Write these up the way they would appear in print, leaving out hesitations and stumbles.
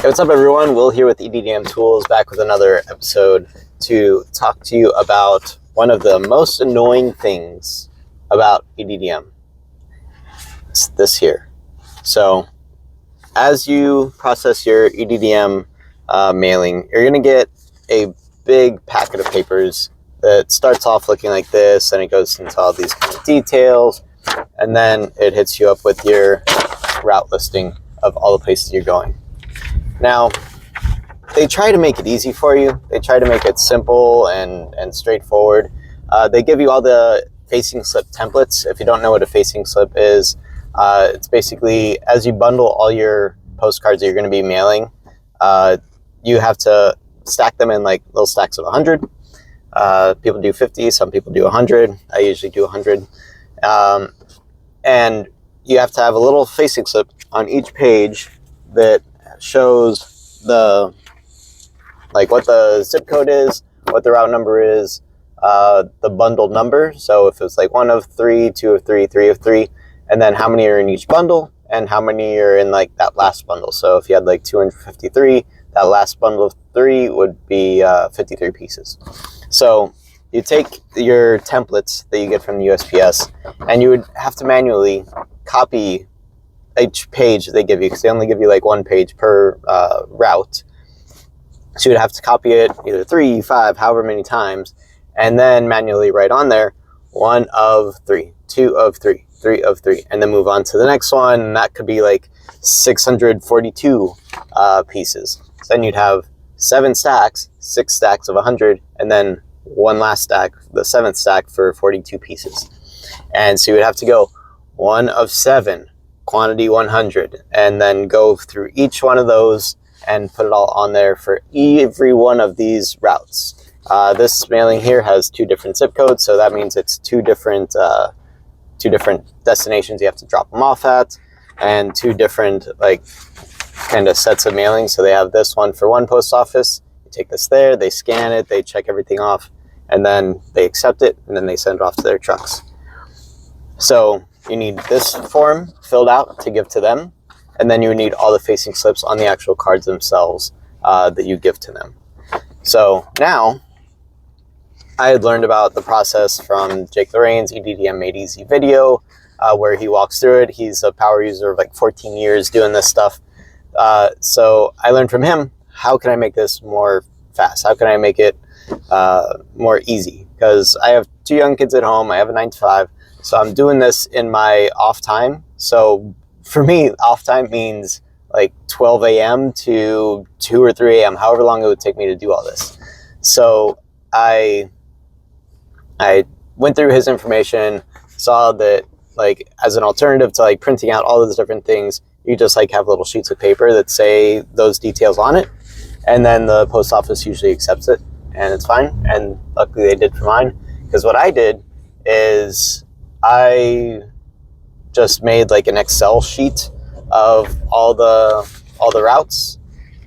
Hey, what's up everyone? Will here with EDDM Tools, back with another episode to talk to you about one of the most annoying things about EDDM. It's this here. So as you process your EDDM mailing, you're going to get a big packet of papers that starts off looking like this, and it goes into all these kind of details, and then it hits you up with your route listing of all the places you're going. Now, they try to make it easy for you. They try to make it simple and straightforward. They give you all the facing slip templates. If you don't know what a facing slip is, it's basically as you bundle all your postcards that you're going to be mailing, you have to stack them in like little stacks of 100. People do 50, some people do 100. I usually do 100. And you have to have a little facing slip on each page that shows the what the zip code is, what the route number is, the bundle number. So if it's like 1 of 3, 2 of 3, 3 of 3, and then how many are in each bundle and how many are in like that last bundle. So if you had like 253, that last bundle of 3 would be 53 pieces. So you take your templates that you get from the USPS, and you would have to manually copy each page they give you, because they only give you like 1 page per route. So you'd have to copy it either 3, 5, however many times, and then manually write on there 1 of 3, 2 of 3, 3 of 3, and then move on to the next one. And that could be like 642 pieces. So then you'd have 7 stacks, 6 stacks of 100, and then one last stack, the 7th stack, for 42 pieces. And so you would have to go 1 of 7, quantity 100, and then go through each one of those and put it all on there for every one of these routes. This mailing here has 2 different zip codes, so that means it's two different destinations you have to drop them off at, and 2 different kind of sets of mailing. So they have this one for one post office. You take this there, they scan it, they check everything off, and then they accept it, and then they send it off to their trucks. So you need this form filled out to give to them, and then you need all the facing slips on the actual cards themselves that you give to them. So now, I had learned about the process from Jake Lorraine's EDDM Made Easy video, where he walks through it. He's a power user of like 14 years doing this stuff. So I learned from him, how can I make this more fast? How can I make it more easy? Because I have 2 young kids at home. I have a 9-to-5. So I'm doing this in my off time. So for me, off time means like 12 a.m. to 2 or 3 a.m., however long it would take me to do all this. So I went through his information, saw that like as an alternative to like printing out all those different things, you just like have little sheets of paper that say those details on it, and then the post office usually accepts it and it's fine. And luckily they did for mine, because what I did is I just made like an Excel sheet of all the routes,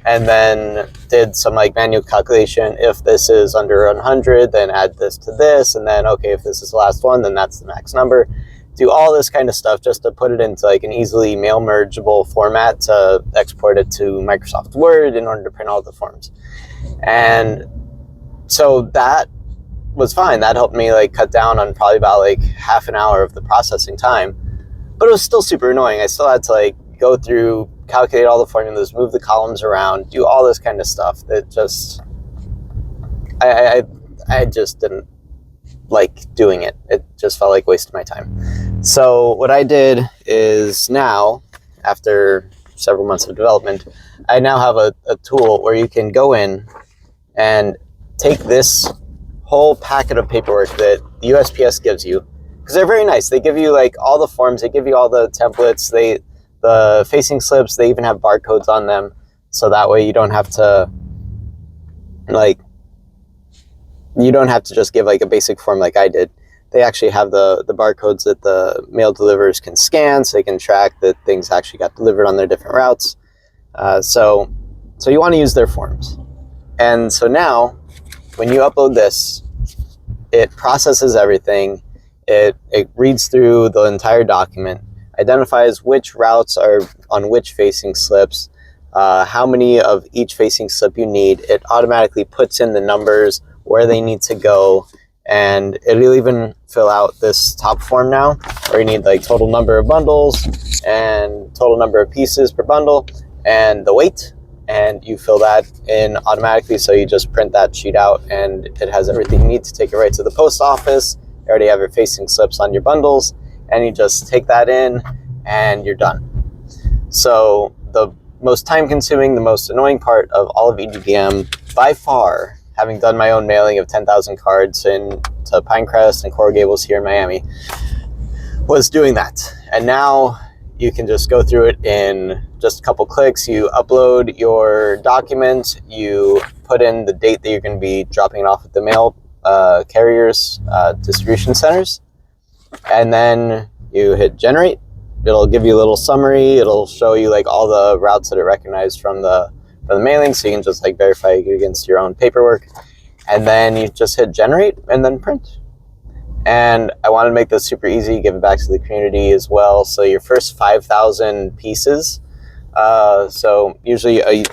and then did some like manual calculation. If this is under 100, then add this to this, and then okay, if this is the last one, then that's the max number. Do all this kind of stuff just to put it into like an easily mail mergeable format to export it to Microsoft Word in order to print all the forms. And so that was fine. That helped me like cut down on probably about like half an hour of the processing time, but it was still super annoying. I still had to like go through, calculate all the formulas, move the columns around, do all this kind of stuff that just I just didn't like doing it. It just felt like wasting my time. So what I did is, now after several months of development, I now have a tool where you can go in and take this whole packet of paperwork that the USPS gives you, because they're very nice. They give you like all the forms, they give you all the templates, the facing slips, they even have barcodes on them, so that way you don't have to just give like a basic form like I did. They actually have the barcodes that the mail deliverers can scan, so they can track that things actually got delivered on their different routes. So you want to use their forms. And so now, when you upload this, it processes everything. It reads through the entire document, identifies which routes are on which facing slips, how many of each facing slip you need. It automatically puts in the numbers, where they need to go, and it'll even fill out this top form now, where you need like total number of bundles and total number of pieces per bundle and the weight, and you fill that in automatically. So you just print that sheet out and it has everything you need to take it right to the post office. You already have your facing slips on your bundles, and you just take that in and you're done. So the most time consuming, the most annoying part of all of EDDM by far, having done my own mailing of 10,000 cards to Pinecrest and Coral Gables here in Miami, was doing that. And now you can just go through it in just a couple clicks. You upload your document, you put in the date that you're going to be dropping it off at the mail carriers, distribution centers, and then you hit generate. It'll give you a little summary. It'll show you like all the routes that it recognized from the mailing, so you can just like verify it against your own paperwork, and then you just hit generate and then print. And I wanted to make this super easy, give it back to the community as well. So your first 5,000 pieces, so usually a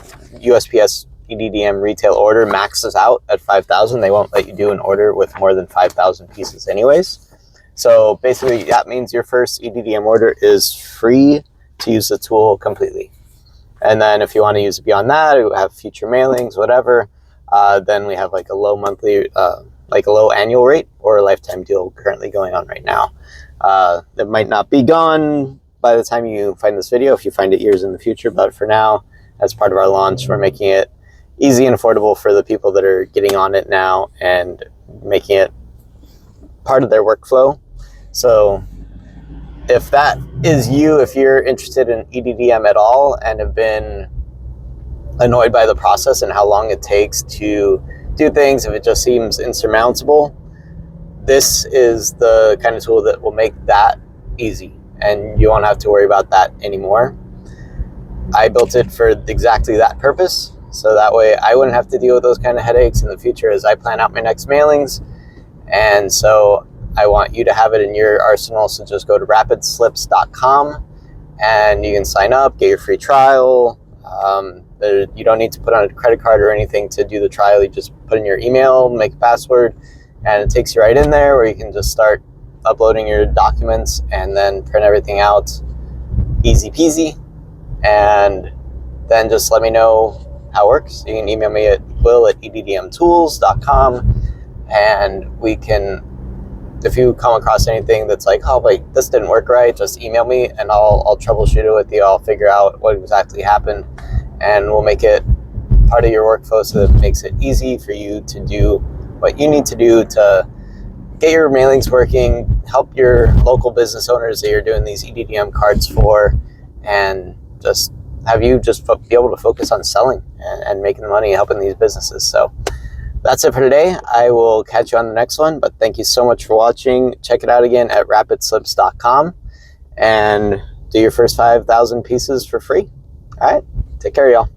USPS EDDM retail order maxes out at 5,000. They won't let you do an order with more than 5,000 pieces anyways. So basically that means your first EDDM order is free to use the tool completely. And then if you want to use it beyond that, or have future mailings, whatever, then we have like a low monthly, like a low annual rate or a lifetime deal currently going on right now. That might not be gone by the time you find this video, if you find it years in the future, but for now, as part of our launch, we're making it easy and affordable for the people that are getting on it now and making it part of their workflow. So if that is you, if you're interested in EDDM at all and have been annoyed by the process and how long it takes to do things, if it just seems insurmountable, this is the kind of tool that will make that easy and you won't have to worry about that anymore. I built it for exactly that purpose, so that way I wouldn't have to deal with those kind of headaches in the future as I plan out my next mailings. And so I want you to have it in your arsenal, so just go to RapidSlips.com and you can sign up, get your free trial. You don't need to put on a credit card or anything to do the trial. You just put in your email, make a password, and it takes you right in there where you can just start uploading your documents and then print everything out. Easy peasy. And then just let me know how it works. You can email me at will@EDDMtools.com, and we can, if you come across anything that's like, oh, wait, this didn't work right, just email me and I'll troubleshoot it with you. I'll figure out what exactly happened, and we'll make it part of your workflow so that it makes it easy for you to do what you need to do to get your mailings working, help your local business owners that you're doing these EDDM cards for, and just have you just be able to focus on selling and making the money and helping these businesses. So that's it for today. I will catch you on the next one, but thank you so much for watching. Check it out again at RapidSlips.com and do your first 5,000 pieces for free. All right, take care, y'all.